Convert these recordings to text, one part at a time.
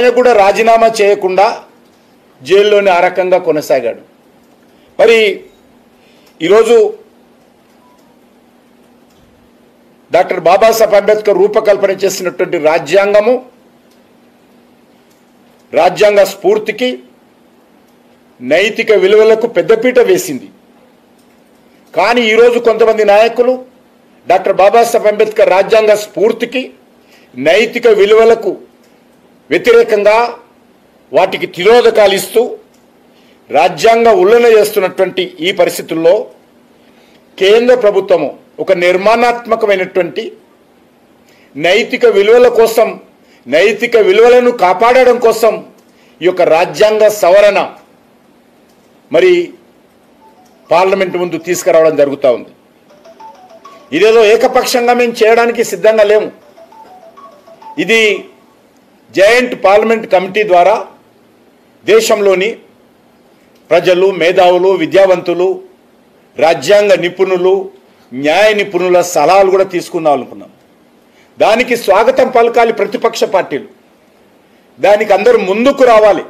ఆయన కూడా రాజీనామా చేయకుండా జైల్లోనే ఆ రకంగా కొనసాగాడు. మరి ఈరోజు డాక్టర్ బాబాసాహెబ్ అంబేద్కర్ రూపకల్పన చేసినటువంటి రాజ్యాంగ స్ఫూర్తికి నైతిక విలువలకు పెద్దపీట వేసింది. కానీ ఈరోజు కొంతమంది నాయకులు డాక్టర్ బాబాసాహెబ్ అంబేద్కర్ రాజ్యాంగ స్ఫూర్తికి నైతిక విలువలకు వ్యతిరేకంగా వాటికి తిరోధకాలు ఇస్తూ రాజ్యాంగ ఉల్లంఘన చేస్తున్నటువంటి ఈ పరిస్థితుల్లో కేంద్ర ప్రభుత్వము ఒక నిర్మాణాత్మకమైనటువంటి నైతిక విలువల కోసం, నైతిక విలువలను కాపాడడం కోసం ఈ యొక్క రాజ్యాంగ సవరణ మరి పార్లమెంట్ ముందు తీసుకురావడం జరుగుతూ ఉంది. ఇదేదో ఏకపక్షంగా మేము చేయడానికి సిద్ధంగా లేము. ఇది జాయింట్ పార్లమెంట్ కమిటీ ద్వారా దేశంలోని ప్రజలు, మేధావులు, విద్యావంతులు, రాజ్యాంగ నిపుణులు, న్యాయ నిపుణుల సలహాలు కూడా తీసుకుందాం అనుకున్నాం. దానికి స్వాగతం పలకాలి ప్రతిపక్ష పార్టీలు. దానికి అందరూ ముందుకు రావాలి.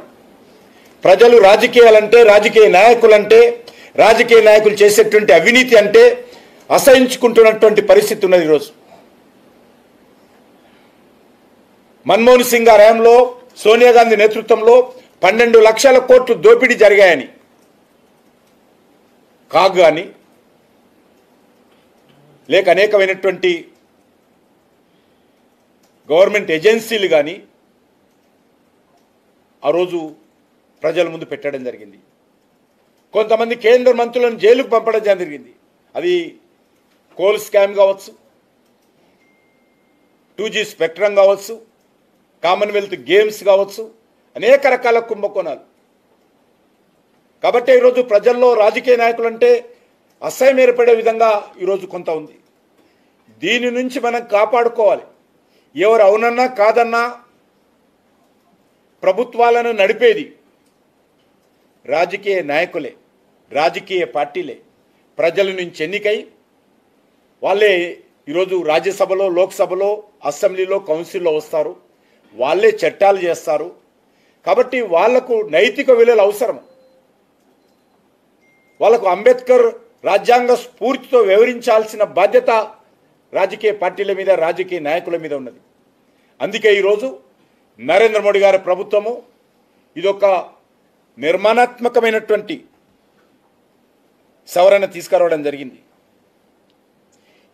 ప్రజలు రాజకీయాలంటే, రాజకీయ నాయకులు చేసేటువంటి అవినీతి అంటే అసహించుకుంటున్నటువంటి పరిస్థితి ఉన్నది. ఈరోజు మన్మోహన్ సింగ్ గారి హయాంలో, సోనియా గాంధీ నేతృత్వంలో 12 లక్షల కోట్లు దోపిడీ జరిగాయని కాగ్ కానీ లేక అనేకమైనటువంటి గవర్నమెంట్ ఏజెన్సీలు కానీ ఆ రోజు ప్రజల ముందు పెట్టడం జరిగింది. కొంతమంది కేంద్ర మంత్రులను జైలుకు పంపడం జరిగింది. అది కోల్ స్కామ్ కావచ్చు, 2G స్పెక్ట్రమ్ కావచ్చు, కామన్వెల్త్ గేమ్స్ కావచ్చు, అనేక రకాల కుంభకోణాలు. కాబట్టి ఈరోజు ప్రజల్లో రాజకీయ నాయకులు అంటే అసహ్యం ఏర్పడే విధంగా ఈరోజు కొంత ఉంది. దీని నుంచి మనం కాపాడుకోవాలి. ఎవరు అవునన్నా కాదన్నా ప్రభుత్వాలను నడిపేది రాజకీయ నాయకులే, రాజకీయ పార్టీలే. ప్రజల నుంచి ఎన్నికై వాళ్ళే ఈరోజు రాజ్యసభలో, లోక్సభలో, అసెంబ్లీలో, కౌన్సిల్లో వస్తారు. వాళ్ళే చట్టాలు చేస్తారు. కాబట్టి వాళ్లకు నైతిక విలువలు అవసరం. వాళ్లకు అంబేద్కర్ రాజ్యాంగ స్ఫూర్తితో వివరించాల్సిన బాధ్యత రాజకీయ పార్టీల మీద, రాజకీయ నాయకుల మీద ఉన్నది. అందుకే ఈరోజు నరేంద్ర మోడీ గారి ప్రభుత్వము ఇదొక నిర్మాణాత్మకమైనటువంటి సవరణ తీసుకురావడం జరిగింది.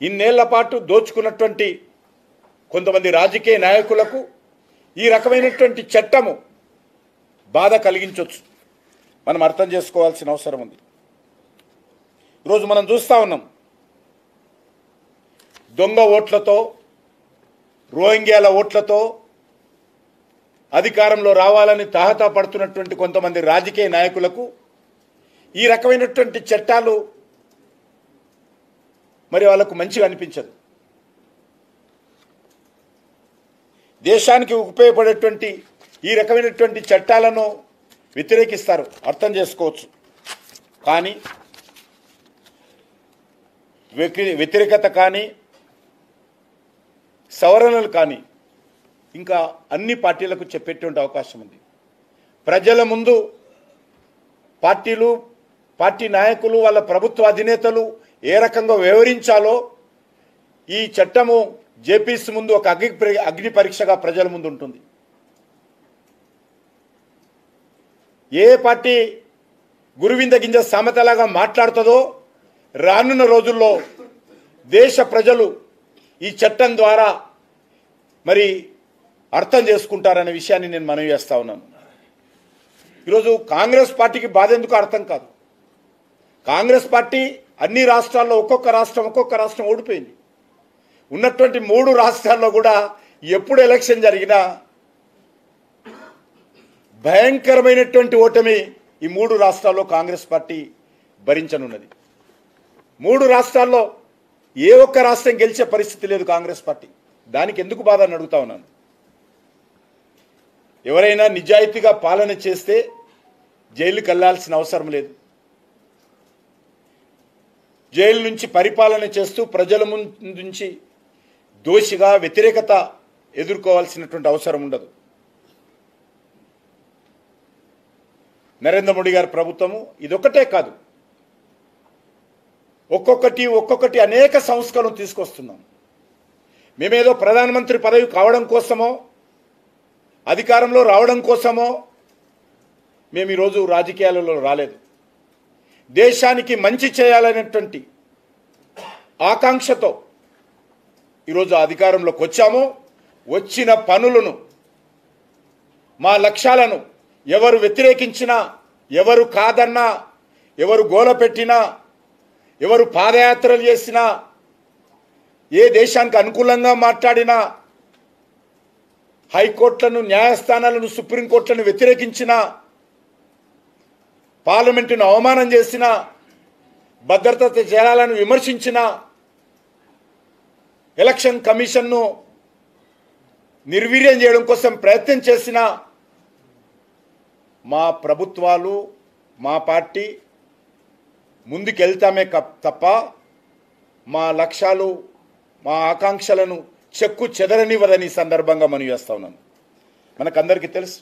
ఇన్నేళ్ల పాటు దోచుకున్నటువంటి కొంతమంది రాజకీయ నాయకులకు ఈ రకమైనటువంటి చట్టము బాధ కలిగించవచ్చు. మనం అర్థం చేసుకోవాల్సిన అవసరం ఉంది. ఈరోజు మనం చూస్తూ ఉన్నాం, దొంగ ఓట్లతో, రోహింగ్యాల ఓట్లతో అధికారంలో రావాలని తాహతా పడుతున్నటువంటి కొంతమంది రాజకీయ నాయకులకు ఈ రకమైనటువంటి చట్టాలు మరి వాళ్ళకు మంచిగా అనిపించదు. దేశానికి ఉపయోగపడేటువంటి ఈ రకమైనటువంటి చట్టాలను వ్యతిరేకిస్తారు, అర్థం చేసుకోవచ్చు. కానీ వ్యతిరేకత కానీ, సవరణలు కానీ ఇంకా అన్ని పార్టీలకు చెప్పేటువంటి అవకాశం ఉంది. ప్రజల ముందు పార్టీలు, పార్టీ నాయకులు, వాళ్ళ ప్రభుత్వ అధినేతలు ఏ రకంగా వ్యవహరించాలో ఈ చట్టము జేపీసీ ముందు ఒక అగ్ని పరీక్షగా ప్రజల ముందు ఉంటుంది. ఏ పార్టీ గురువింద గింజ సామెతలాగా మాట్లాడుతుందో రానున్న రోజుల్లో దేశ ప్రజలు ఈ చట్టం ద్వారా మరి అర్థం చేసుకుంటారనే విషయాన్ని నేను మనవి చేస్తా ఉన్నాను. ఈరోజు కాంగ్రెస్ పార్టీకి బాధ ఎందుకు అర్థం కాదు. కాంగ్రెస్ పార్టీ అన్ని రాష్ట్రాల్లో ఒక్కొక్క రాష్ట్రం ఓడిపోయింది. ఉన్నటువంటి 3 రాష్ట్రాల్లో కూడా ఎప్పుడు ఎలక్షన్ జరిగినా భయంకరమైనటువంటి ఓటమి ఈ 3 రాష్ట్రాల్లో కాంగ్రెస్ పార్టీ భరించనున్నది. 3 రాష్ట్రాల్లో ఏ ఒక్క రాష్ట్రం గెలిచే పరిస్థితి లేదు కాంగ్రెస్ పార్టీ. దానికి ఎందుకు బాధ అని అడుగుతా ఉన్నాను. ఎవరైనా నిజాయితీగా పాలన చేస్తే జైలుకి వెళ్లాల్సిన అవసరం లేదు. జైలు నుంచి పరిపాలన చేస్తూ ప్రజల నుంచి దోషిగా వ్యతిరేకత ఎదుర్కోవాల్సినటువంటి అవసరం ఉండదు. నరేంద్ర మోడీ గారి ప్రభుత్వము ఇదొక్కటే కాదు, ఒక్కొక్కటి అనేక సంస్కరణలు తీసుకొస్తున్నాం. మేమేదో ప్రధానమంత్రి పదవి కావడం కోసమో అధికారంలో రావడం కోసమో మేము ఈరోజు రాజకీయాలలో రాలేదు. దేశానికి మంచి చేయాలనేటువంటి ఆకాంక్షతో ఈరోజు అధికారంలోకి వచ్చాము. వచ్చిన పనులను, మా లక్ష్యాలను ఎవరు వ్యతిరేకించినా, ఎవరు కాదన్నా, ఎవరు గోల పెట్టినా, ఎవరు పాదయాత్రలు చేసినా, ఏ దేశానికి అనుకూలంగా మాట్లాడినా, హైకోర్టులను, న్యాయస్థానాలను, సుప్రీంకోర్టులను వ్యతిరేకించినా, పార్లమెంటును అవమానం చేసినా, భద్రత చేయాలని విమర్శించినా, ఎలక్షన్ కమిషన్ను నిర్వీర్యం చేయడం కోసం ప్రయత్నం చేసిన మా ప్రభుత్వాలు, మా పార్టీ ముందుకెళ్తామే తప్ప మా లక్ష్యాలు, మా ఆకాంక్షలను చెక్కు చెదరనివ్వదని సందర్భంగా మనం చేస్తా ఉన్నాను. మనకందరికీ తెలుసు,